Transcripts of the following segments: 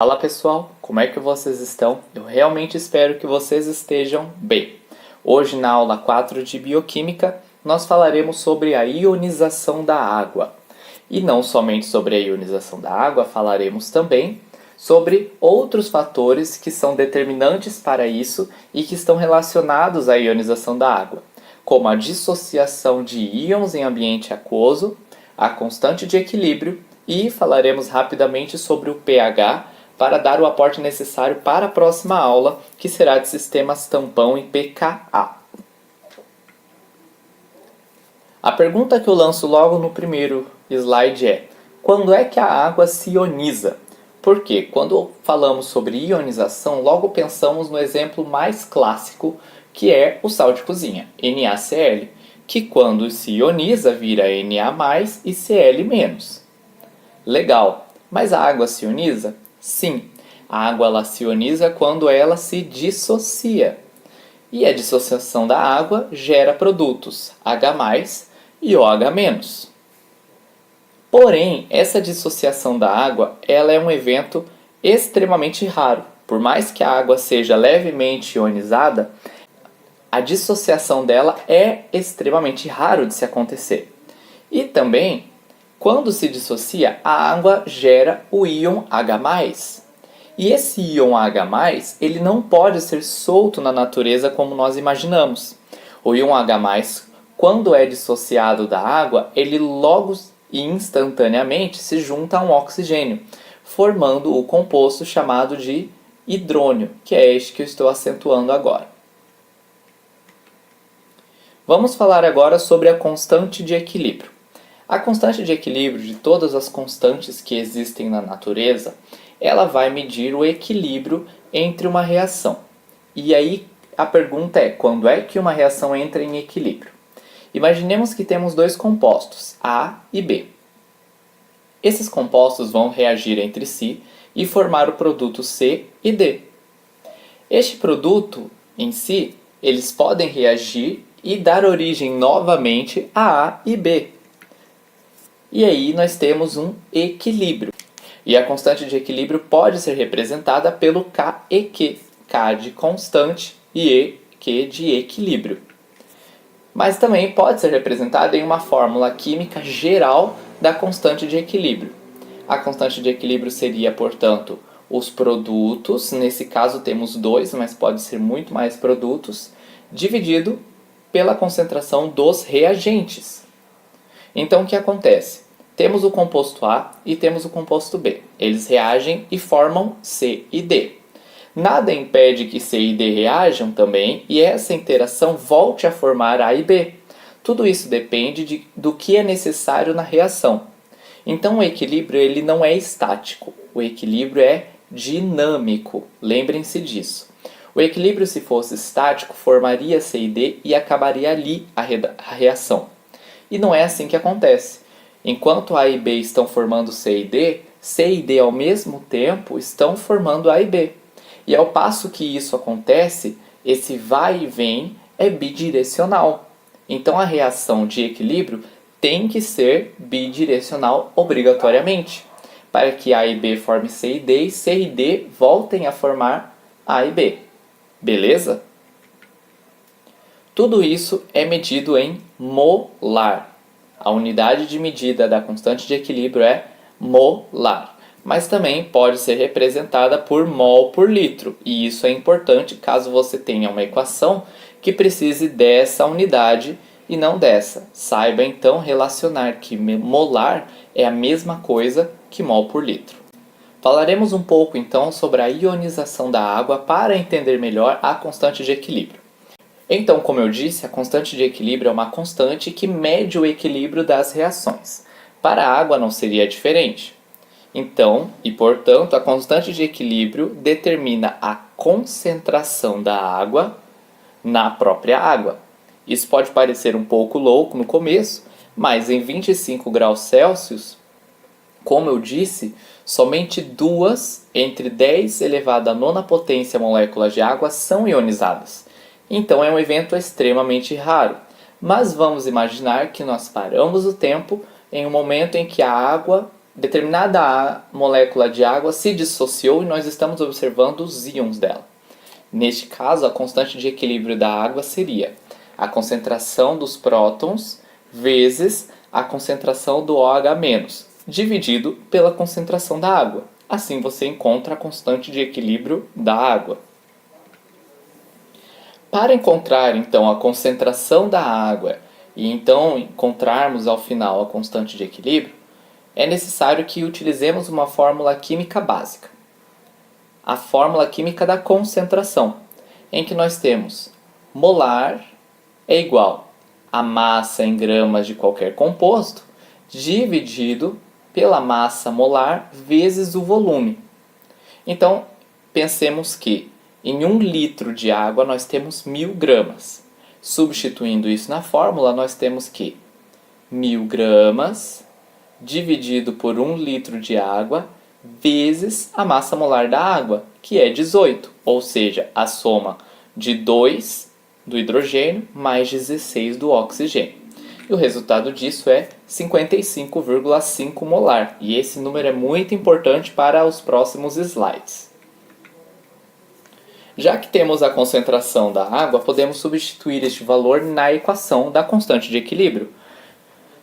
Fala pessoal, como é que vocês estão? Eu realmente espero que vocês estejam bem. Hoje na aula 4 de Bioquímica nós falaremos sobre a ionização da água. E não somente sobre a ionização da água, falaremos também sobre outros fatores que são determinantes para isso e que estão relacionados à ionização da água, como a dissociação de íons em ambiente aquoso, a constante de equilíbrio e falaremos rapidamente sobre o pH para dar o aporte necessário para a próxima aula, que será de sistemas tampão e pKa. A pergunta que eu lanço logo no primeiro slide é: quando é que a água se ioniza? Porque quando falamos sobre ionização, logo pensamos no exemplo mais clássico, que é o sal de cozinha, NaCl, que quando se ioniza vira Na+, e Cl-. Legal, mas a água se ioniza? Sim, a água ela se ioniza quando ela se dissocia. E a dissociação da água gera produtos H+, e OH-. Porém, essa dissociação da água ela é um evento extremamente raro. Por mais que a água seja levemente ionizada, a dissociação dela é extremamente raro de se acontecer. E também, quando se dissocia, a água gera o íon H+. E esse íon H+, ele não pode ser solto na natureza como nós imaginamos. O íon H+, quando é dissociado da água, ele logo e instantaneamente se junta a um oxigênio, formando o composto chamado de hidrônio, que é este que eu estou acentuando agora. Vamos falar agora sobre a constante de equilíbrio. A constante de equilíbrio de todas as constantes que existem na natureza, ela vai medir o equilíbrio entre uma reação. E aí a pergunta é, quando é que uma reação entra em equilíbrio? Imaginemos que temos dois compostos, A e B. Esses compostos vão reagir entre si e formar o produto C e D. Este produto em si, eles podem reagir e dar origem novamente a A e B. E aí nós temos um equilíbrio. E a constante de equilíbrio pode ser representada pelo K e Q. K de constante e Q de equilíbrio. Mas também pode ser representada em uma fórmula química geral da constante de equilíbrio. A constante de equilíbrio seria, portanto, os produtos, nesse caso temos dois, mas pode ser muito mais produtos, dividido pela concentração dos reagentes. Então o que acontece? Temos o composto A e temos o composto B. Eles reagem e formam C e D. Nada impede que C e D reajam também e essa interação volte a formar A e B. Tudo isso depende do que é necessário na reação. Então o equilíbrio ele não é estático, o equilíbrio é dinâmico. Lembrem-se disso. O equilíbrio, se fosse estático, formaria C e D e acabaria ali a reação. E não é assim que acontece. Enquanto A e B estão formando C e D ao mesmo tempo estão formando A e B. E ao passo que isso acontece, esse vai e vem é bidirecional. Então a reação de equilíbrio tem que ser bidirecional obrigatoriamente, para que A e B formem C e D voltem a formar A e B. Beleza? Tudo isso é medido em molar. A unidade de medida da constante de equilíbrio é molar, mas também pode ser representada por mol por litro, e isso é importante caso você tenha uma equação que precise dessa unidade e não dessa. Saiba então relacionar que molar é a mesma coisa que mol por litro. Falaremos um pouco então sobre a ionização da água para entender melhor a constante de equilíbrio. Então, como eu disse, a constante de equilíbrio é uma constante que mede o equilíbrio das reações. Para a água não seria diferente. Então, e portanto, a constante de equilíbrio determina a concentração da água na própria água. Isso pode parecer um pouco louco no começo, mas em 25 graus Celsius, como eu disse, somente 2 entre 10 elevado à nona potência moléculas de água são ionizadas. Então é um evento extremamente raro. Mas vamos imaginar que nós paramos o tempo em um momento em que a água determinada molécula de água se dissociou e nós estamos observando os íons dela. Neste caso, a constante de equilíbrio da água seria a concentração dos prótons vezes a concentração do OH-, dividido pela concentração da água. Assim você encontra a constante de equilíbrio da água. Para encontrar então a concentração da água e então encontrarmos ao final a constante de equilíbrio, é necessário que utilizemos uma fórmula química básica. A fórmula química da concentração, em que nós temos molar é igual a massa em gramas de qualquer composto dividido pela massa molar vezes o volume. Então, pensemos que em 1 litro de água nós temos 1000 gramas. Substituindo isso na fórmula, nós temos que 1000 gramas dividido por 1 litro de água vezes a massa molar da água, que é 18, ou seja, a soma de 2 do hidrogênio mais 16 do oxigênio. E o resultado disso é 55,5 molar. E esse número é muito importante para os próximos slides. Já que temos a concentração da água, podemos substituir este valor na equação da constante de equilíbrio.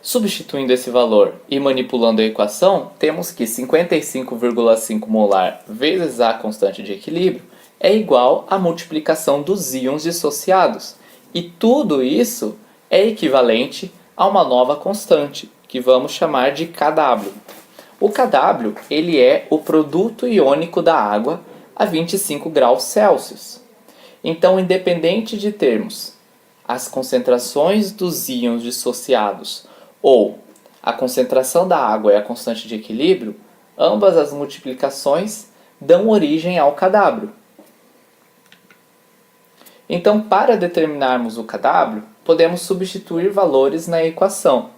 Substituindo esse valor e manipulando a equação, temos que 55,5 molar vezes a constante de equilíbrio é igual à multiplicação dos íons dissociados. E tudo isso é equivalente a uma nova constante, que vamos chamar de Kw. O Kw ele é o produto iônico da água a 25 graus Celsius. Então, independente de termos as concentrações dos íons dissociados ou a concentração da água e a constante de equilíbrio, ambas as multiplicações dão origem ao Kw. Então, para determinarmos o Kw, podemos substituir valores na equação.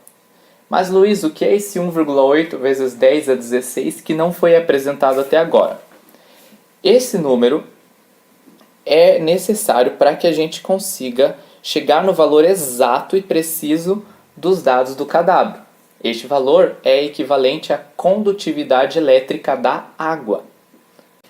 Mas, Luiz, o que é esse 1,8 vezes 10 a 16 que não foi apresentado até agora? Esse número é necessário para que a gente consiga chegar no valor exato e preciso dos dados do Kw. Este valor é equivalente à condutividade elétrica da água.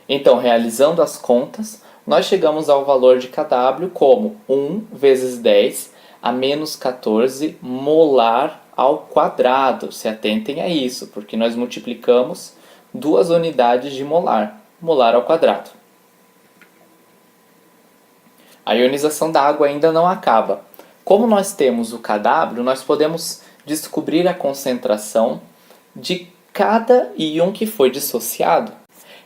Então, realizando as contas, nós chegamos ao valor de Kw como 1 vezes 10 a menos 14 molar ao quadrado. Se atentem a isso, porque nós multiplicamos duas unidades de molar, molar ao quadrado. A ionização da água ainda não acaba. Como nós temos o Kw, nós podemos descobrir a concentração de cada íon que foi dissociado.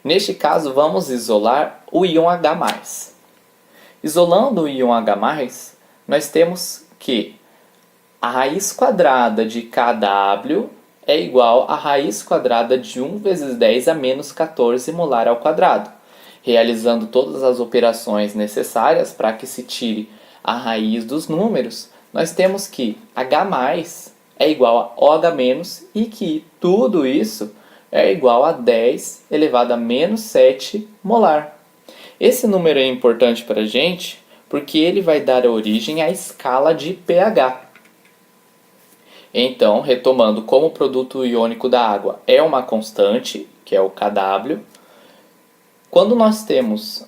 Neste caso, vamos isolar o íon H+. Isolando o íon H+, nós temos que a raiz quadrada de Kw é igual à raiz quadrada de 1 vezes 10 a menos 14 molar ao quadrado. Realizando todas as operações necessárias para que se tire a raiz dos números, nós temos que H+ é igual a OH- e que tudo isso é igual a 10 elevado a menos 7 molar. Esse número é importante para a gente porque ele vai dar origem à escala de pH. Então, retomando, como o produto iônico da água é uma constante, que é o Kw, quando nós temos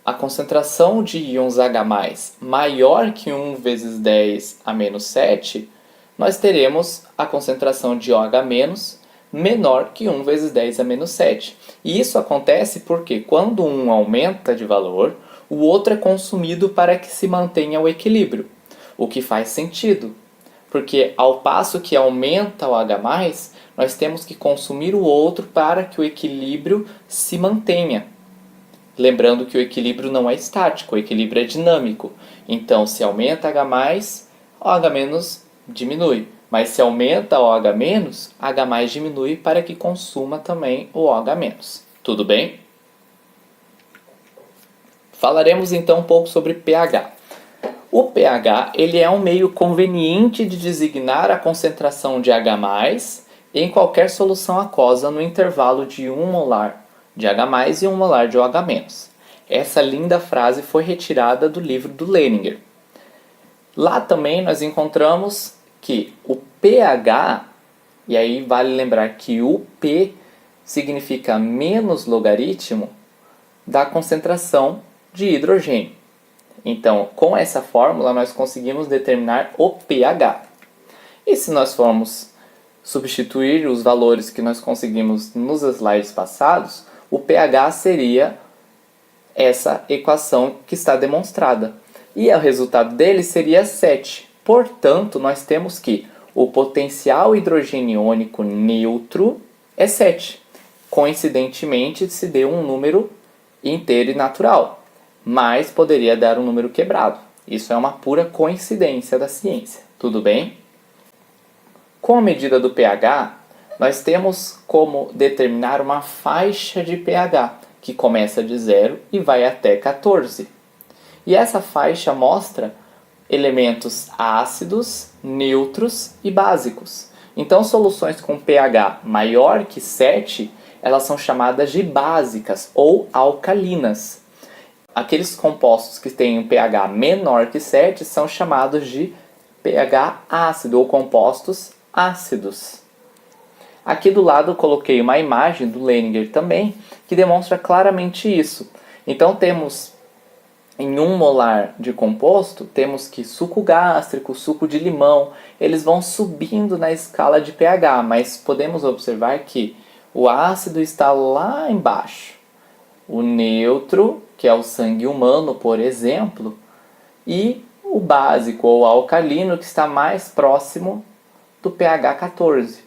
a concentração de íons H+ maior que 1 vezes 10 a menos 7, nós teremos a concentração de OH- menor que 1 vezes 10 a menos 7. E isso acontece porque quando um aumenta de valor, o outro é consumido para que se mantenha o equilíbrio, o que faz sentido. Porque ao passo que aumenta o H+, nós temos que consumir o outro para que o equilíbrio se mantenha. Lembrando que o equilíbrio não é estático, o equilíbrio é dinâmico. Então, se aumenta H+, OH- diminui. Mas se aumenta OH-, H+ diminui para que consuma também o OH-. Tudo bem? Falaremos então um pouco sobre pH. O pH ele é um meio conveniente de designar a concentração de H+ em qualquer solução aquosa no intervalo de 1 molar de H+ e 1 molar de OH-. Essa linda frase foi retirada do livro do Leininger. Lá também nós encontramos que o pH E aí vale lembrar que o P significa menos logaritmo da concentração de hidrogênio. Então, com essa fórmula, nós conseguimos determinar o pH. E se nós formos substituir os valores que nós conseguimos nos slides passados, o pH seria essa equação que está demonstrada. E o resultado dele seria 7. Portanto, nós temos que o potencial hidrogeniônico neutro é 7. Coincidentemente, se deu um número inteiro e natural, mas poderia dar um número quebrado. Isso é uma pura coincidência da ciência. Tudo bem? Com a medida do pH, nós temos como determinar uma faixa de pH, que começa de 0 e vai até 14. E essa faixa mostra elementos ácidos, neutros e básicos. Então, soluções com pH maior que 7, elas são chamadas de básicas ou alcalinas. Aqueles compostos que têm um pH menor que 7 são chamados de pH ácido ou compostos ácidos. Aqui do lado eu coloquei uma imagem do Leininger também, que demonstra claramente isso. Então temos em 1 molar de composto, temos que suco gástrico, suco de limão, eles vão subindo na escala de pH, mas podemos observar que o ácido está lá embaixo. O neutro, que é o sangue humano, por exemplo, e o básico ou alcalino, que está mais próximo do pH 14.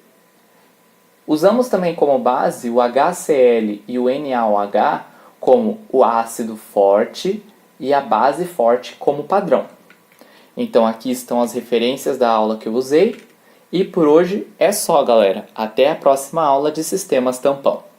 Usamos também como base o HCl e o NaOH como o ácido forte e a base forte como padrão. Então aqui estão as referências da aula que eu usei. E por hoje é só, galera. Até a próxima aula de sistemas tampão.